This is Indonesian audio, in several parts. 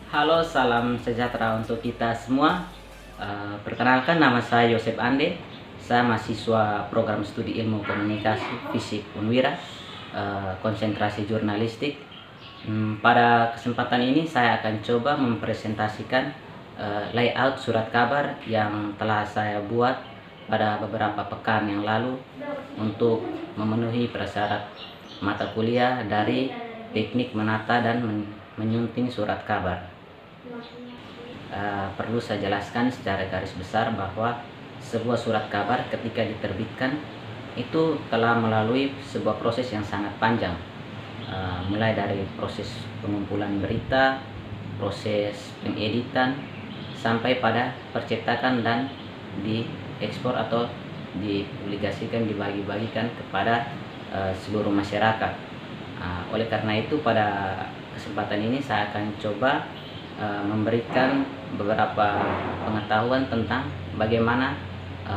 Halo, salam sejahtera untuk kita semua. Perkenalkan, nama saya Yosep Ande. Saya mahasiswa program studi ilmu komunikasi fisik Unwira, konsentrasi jurnalistik. Pada kesempatan ini saya akan coba mempresentasikan layout surat kabar yang telah saya buat pada beberapa pekan yang lalu untuk memenuhi prasyarat mata kuliah dari teknik menata dan menyunting surat kabar. Perlu saya jelaskan secara garis besar bahwa sebuah surat kabar ketika diterbitkan itu telah melalui sebuah proses yang sangat panjang, mulai dari proses pengumpulan berita, proses pengeditan, sampai pada percetakan dan diekspor atau dipublikasikan, dibagi-bagikan kepada seluruh masyarakat. Oleh karena itu, pada kesempatan ini saya akan coba memberikan beberapa pengetahuan tentang bagaimana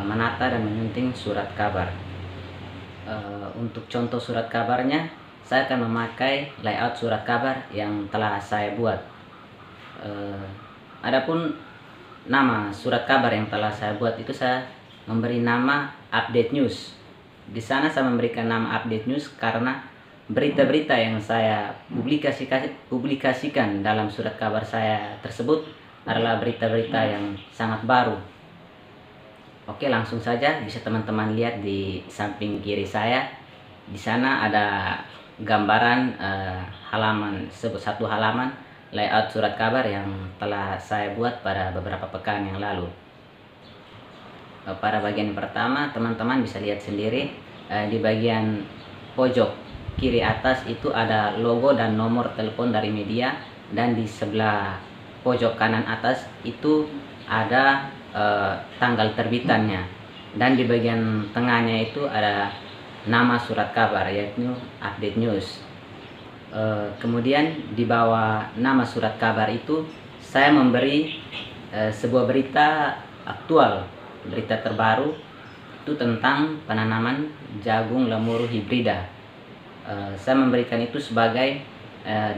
menata dan menyunting surat kabar. Untuk contoh surat kabarnya, saya akan memakai layout surat kabar yang telah saya buat. Adapun nama surat kabar yang telah saya buat itu saya memberi nama Update News. Di sana saya memberikan nama Update News karena berita-berita yang saya publikasikan dalam surat kabar saya tersebut adalah berita-berita yang sangat baru. Oke, langsung saja bisa teman-teman lihat di samping kiri saya. Di sana ada gambaran satu halaman layout surat kabar yang telah saya buat pada beberapa pekan yang lalu. Pada bagian pertama, teman-teman bisa lihat sendiri di bagian pojok kiri atas itu ada logo dan nomor telepon dari media, dan di sebelah pojok kanan atas itu ada tanggal terbitannya, dan di bagian tengahnya itu ada nama surat kabar yaitu Update News. Kemudian di bawah nama surat kabar itu saya memberi sebuah berita aktual, berita terbaru itu tentang penanaman jagung lemuru hibrida. Saya memberikan itu sebagai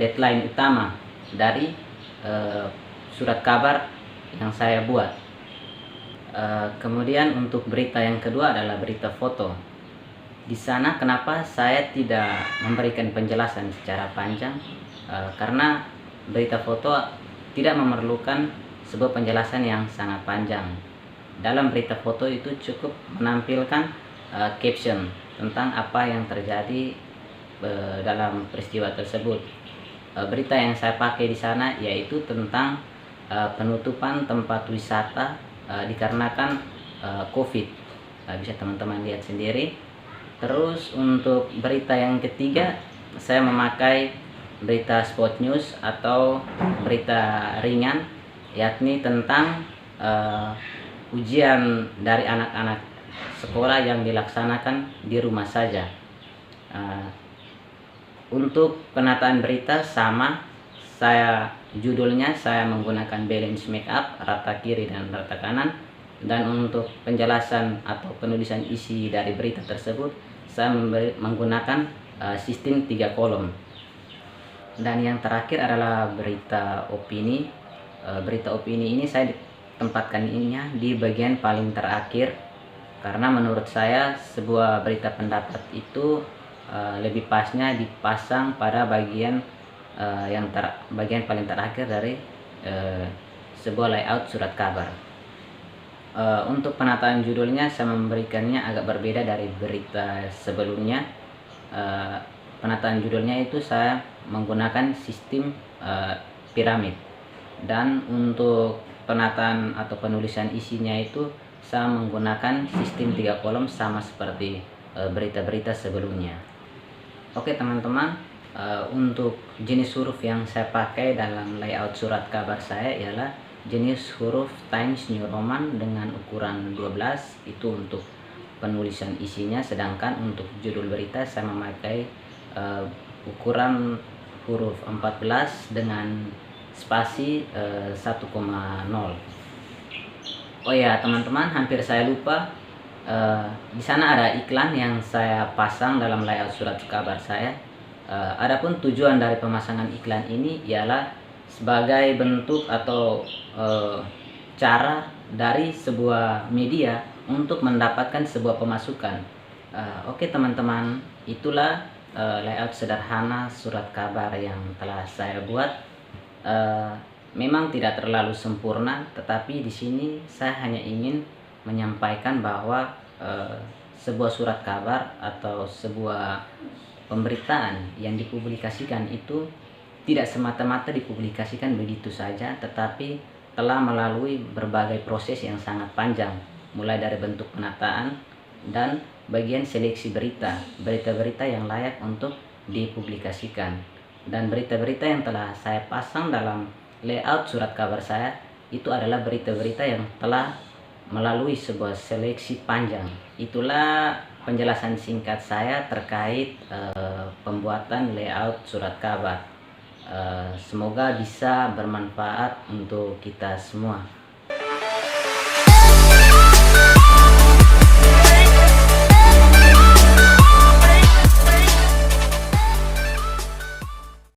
deadline utama dari surat kabar yang saya buat. Kemudian untuk berita yang kedua adalah berita foto. Di sana kenapa saya tidak memberikan penjelasan secara panjang? Karena berita foto tidak memerlukan sebuah penjelasan yang sangat panjang. Dalam berita foto itu cukup menampilkan caption tentang apa yang terjadi dalam peristiwa tersebut. Berita yang saya pakai di sana yaitu tentang penutupan tempat wisata dikarenakan COVID. Bisa teman-teman lihat sendiri. Terus untuk berita yang ketiga, saya memakai berita spot news atau berita ringan, yakni tentang ujian dari anak-anak sekolah yang dilaksanakan di rumah saja. Untuk penataan berita sama, judulnya saya menggunakan balance makeup, rata kiri dan rata kanan. Dan untuk penjelasan atau penulisan isi dari berita tersebut, saya menggunakan sistem 3 kolom. Dan yang terakhir adalah berita opini. Berita opini ini saya tempatkannya di bagian paling terakhir, karena menurut saya sebuah berita pendapat itu lebih pasnya dipasang pada bagian bagian paling terakhir dari sebuah layout surat kabar. Untuk penataan judulnya saya memberikannya agak berbeda dari berita sebelumnya. Penataan judulnya itu saya menggunakan sistem piramid, dan untuk penataan atau penulisan isinya itu saya menggunakan sistem 3 kolom sama seperti berita-berita sebelumnya. Oke teman-teman, untuk jenis huruf yang saya pakai dalam layout surat kabar saya ialah jenis huruf Times New Roman dengan ukuran 12, itu untuk penulisan isinya. Sedangkan untuk judul berita saya memakai ukuran huruf 14 dengan spasi 1,0. Oh ya teman-teman, hampir saya lupa, di sana ada iklan yang saya pasang dalam layout surat kabar saya. Adapun tujuan dari pemasangan iklan ini ialah sebagai bentuk atau cara dari sebuah media untuk mendapatkan sebuah pemasukan. Oke teman-teman, itulah layout sederhana surat kabar yang telah saya buat. Memang tidak terlalu sempurna, tetapi di sini saya hanya ingin menyampaikan bahwa sebuah surat kabar atau sebuah pemberitaan yang dipublikasikan itu tidak semata-mata dipublikasikan begitu saja, tetapi telah melalui berbagai proses yang sangat panjang, mulai dari bentuk penataan dan bagian seleksi berita-berita yang layak untuk dipublikasikan. Dan berita-berita yang telah saya pasang dalam layout surat kabar saya itu adalah berita-berita yang telah melalui sebuah seleksi panjang. Itulah penjelasan singkat saya terkait pembuatan layout surat kabar. Semoga bisa bermanfaat untuk kita semua.